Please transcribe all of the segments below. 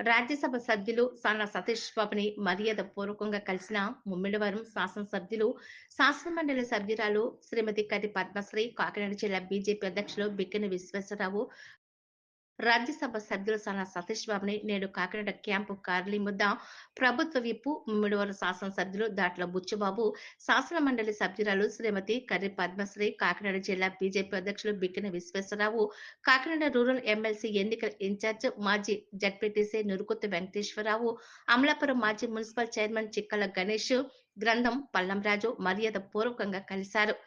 రాజ్యసభ సభ్యులు సానా సతీష్ బాబుని మర్యాద పూర్వకంగా కలిసిన ముమ్మిడివరం శాసనసభ్యులు, శాసనమండలి సభ్యురాలు శ్రీమతి కర్రి పద్మశ్రీ, కాకినాడ జిల్లా బీజేపీ అధ్యక్షులు బిక్కిన విశ్వేశ్వరరావు, రాజ్యసభ సభ్యులు సానా సతీష్ బాబుని నేడు కాకినాడ క్యాంపు కార్యాలయం వద్ద ప్రభుత్వ విప్పు, ముమ్మిడివరం శాసనసభ్యులు దాట్ల బుచ్చిబాబు, శాసన మండలి సభ్యురాలు శ్రీమతి కర్రి పద్మశ్రీ, కాకినాడ జిల్లా బీజేపీ అధ్యక్షులు బిక్కిన విశ్వేశ్వరరావు, కాకినాడ రూరల్ ఎమ్మెల్సీ ఎన్నికల ఇన్ఛార్జ్ మాజీ జడ్పీటీసీ నురుకుత్తి వెంకటేశ్వరరావు, అమలాపురం మాజీ మున్సిపల్ చైర్మన్ చిక్కల గణేష్, గ్రంథం పల్లంరాజు మర్యాద పూర్వకంగా కలిశారు.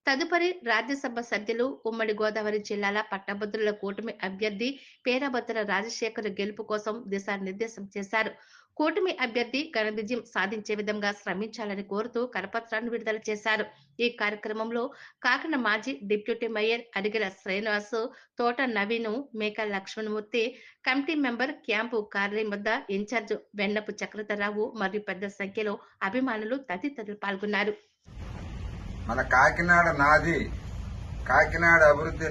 తదుపరి రాజ్యసభ సభ్యులు ఉమ్మడి గోదావరి జిల్లాల పట్టభద్రుల కూటమి అభ్యర్థి పేరాబత్తుల రాజశేఖర్ గెలుపు కోసం దిశానిర్దేశం చేశారు. కూటమి అభ్యర్థి ఘన విజయం సాధించే విధంగా శ్రమించాలని కోరుతూ కరపత్రాన్ని విడుదల చేశారు. ఈ కార్యక్రమంలో కాకినాడ మాజీ డిప్యూటీ మేయర్ అడిగల శ్రీనివాస్, తోట నవీన్, మేక లక్ష్మణమూర్తి, కమిటీ మెంబర్, క్యాంపు కార్యాలయం వద్ద ఇన్ఛార్జ్ వెన్నపు చక్రధరరావు మరియు పెద్ద సంఖ్యలో అభిమానులు తదితరులు పాల్గొన్నారు. మన కాకినాడ నాది, కాకినాడ అభివృద్ధి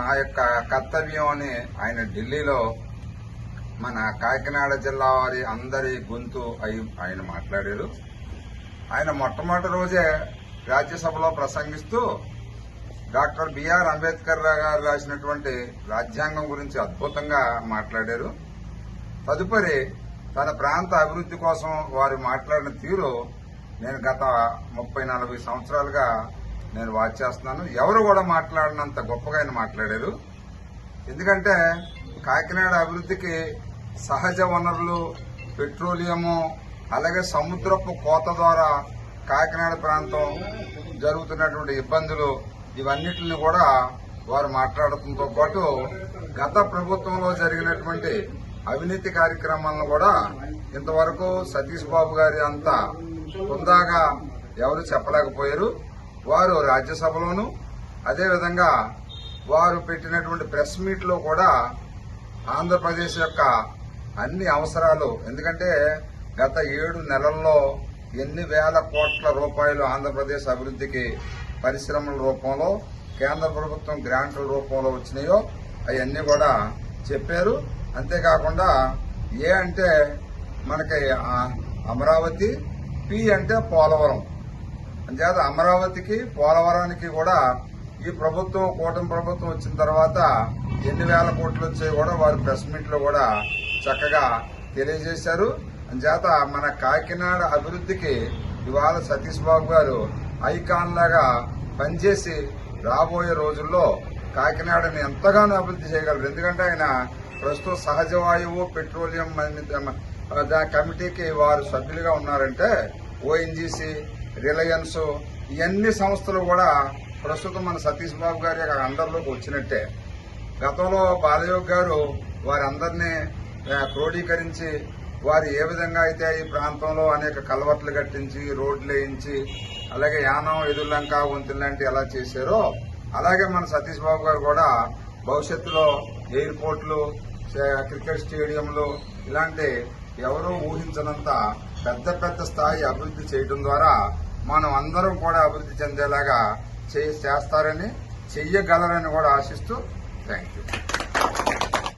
నా యొక్క కర్తవ్యం అని ఆయన ఢిల్లీలో మన కాకినాడ జిల్లా వారి అందరి గొంతు ఆయన మాట్లాడారు. ఆయన మొట్టమొదటి రోజే రాజ్యసభలో ప్రసంగిస్తూ డాక్టర్ బిఆర్ అంబేద్కర్ గారు రాసినటువంటి రాజ్యాంగం గురించి అద్భుతంగా మాట్లాడారు. తదుపరి తన ప్రాంత అభివృద్ధి కోసం వారు మాట్లాడిన తీరు నేను గత 30-40 సంవత్సరాలుగా నేను వాచ్ చేస్తున్నాను. ఎవరు కూడా మాట్లాడినంత గొప్పగా ఆయన మాట్లాడారు. ఎందుకంటే కాకినాడ అభివృద్ధికి సహజ వనరులు, పెట్రోలియము, అలాగే సముద్రపు కోత ద్వారా కాకినాడ ప్రాంతం జరుగుతున్నటువంటి ఇబ్బందులు, ఇవన్నిటిని కూడా వారు మాట్లాడటంతో పాటు గత ప్రభుత్వంలో జరిగినటువంటి అవినీతి కార్యక్రమాలను కూడా ఇంతవరకు సతీష్ బాబు గారి అంతా హుందాగా ఎవరు చెప్పలేకపోయారు. వారు రాజ్యసభలోను, అదేవిధంగా వారు పెట్టినటువంటి ప్రెస్ మీట్ లో కూడా ఆంధ్రప్రదేశ్ యొక్క అన్ని అవసరాలు, ఎందుకంటే గత 7 నెలల్లో ఎన్ని వేల కోట్ల రూపాయలు ఆంధ్రప్రదేశ్ అభివృద్ధికి పరిశ్రమల రూపంలో, కేంద్ర ప్రభుత్వం గ్రాంట్ల రూపంలో వచ్చినాయో అవన్నీ కూడా చెప్పారు. అంతేకాకుండా ఏ అంటే మనకి అమరావతి, పి అంటే పోలవరం, అంతేకాదు అమరావతికి పోలవరానికి కూడా ఈ ప్రభుత్వం, కూటమి ప్రభుత్వం వచ్చిన తర్వాత ఎన్ని వేల కోట్లు వచ్చాయి కూడా వారు ప్రెస్ మీట్ లో కూడా చక్కగా తెలియజేశారు. అంచేత మన కాకినాడ అభివృద్ధికి ఇవాళ సతీష్ బాబు గారు ఐకాన్ లాగా పనిచేసి రాబోయే రోజుల్లో కాకినాడని ఎంతగానో అభివృద్ధి చేయగలరు. ఎందుకంటే ఆయన ప్రస్తుతం సహజ వాయువు, పెట్రోలియం కమిటీకి వారు సభ్యులుగా ఉన్నారంటే ఓఎన్జీసీ, రిలయన్స్, ఇవన్నీ సంస్థలు కూడా ప్రస్తుతం మన సతీష్ బాబు గారి అండర్లోకి వచ్చినట్టే. గతంలో బాలయోగ్ గారు వారందరినీ క్రోడీకరించి వారు ఏ విధంగా అయితే ఈ ప్రాంతంలో అనేక కలవట్లు కట్టించి, రోడ్లు వేయించి, అలాగే యానం, ఎదుర్లంక, వంతులు లాంటి ఎలా చేశారో అలాగే మన సతీష్ బాబు గారు కూడా భవిష్యత్తులో ఎయిర్పోర్ట్లు, క్రికెట్ స్టేడియంలు ఇలాంటి ఎవరూ ఊహించనంత పెద్ద పెద్ద స్థాయి అభివృద్ధి చేయడం ద్వారా మనం అందరం కూడా అభివృద్ధి చెందేలాగా చేస్తారని, చెయ్యగలరని కూడా ఆశిస్తూ థ్యాంక్ యూ.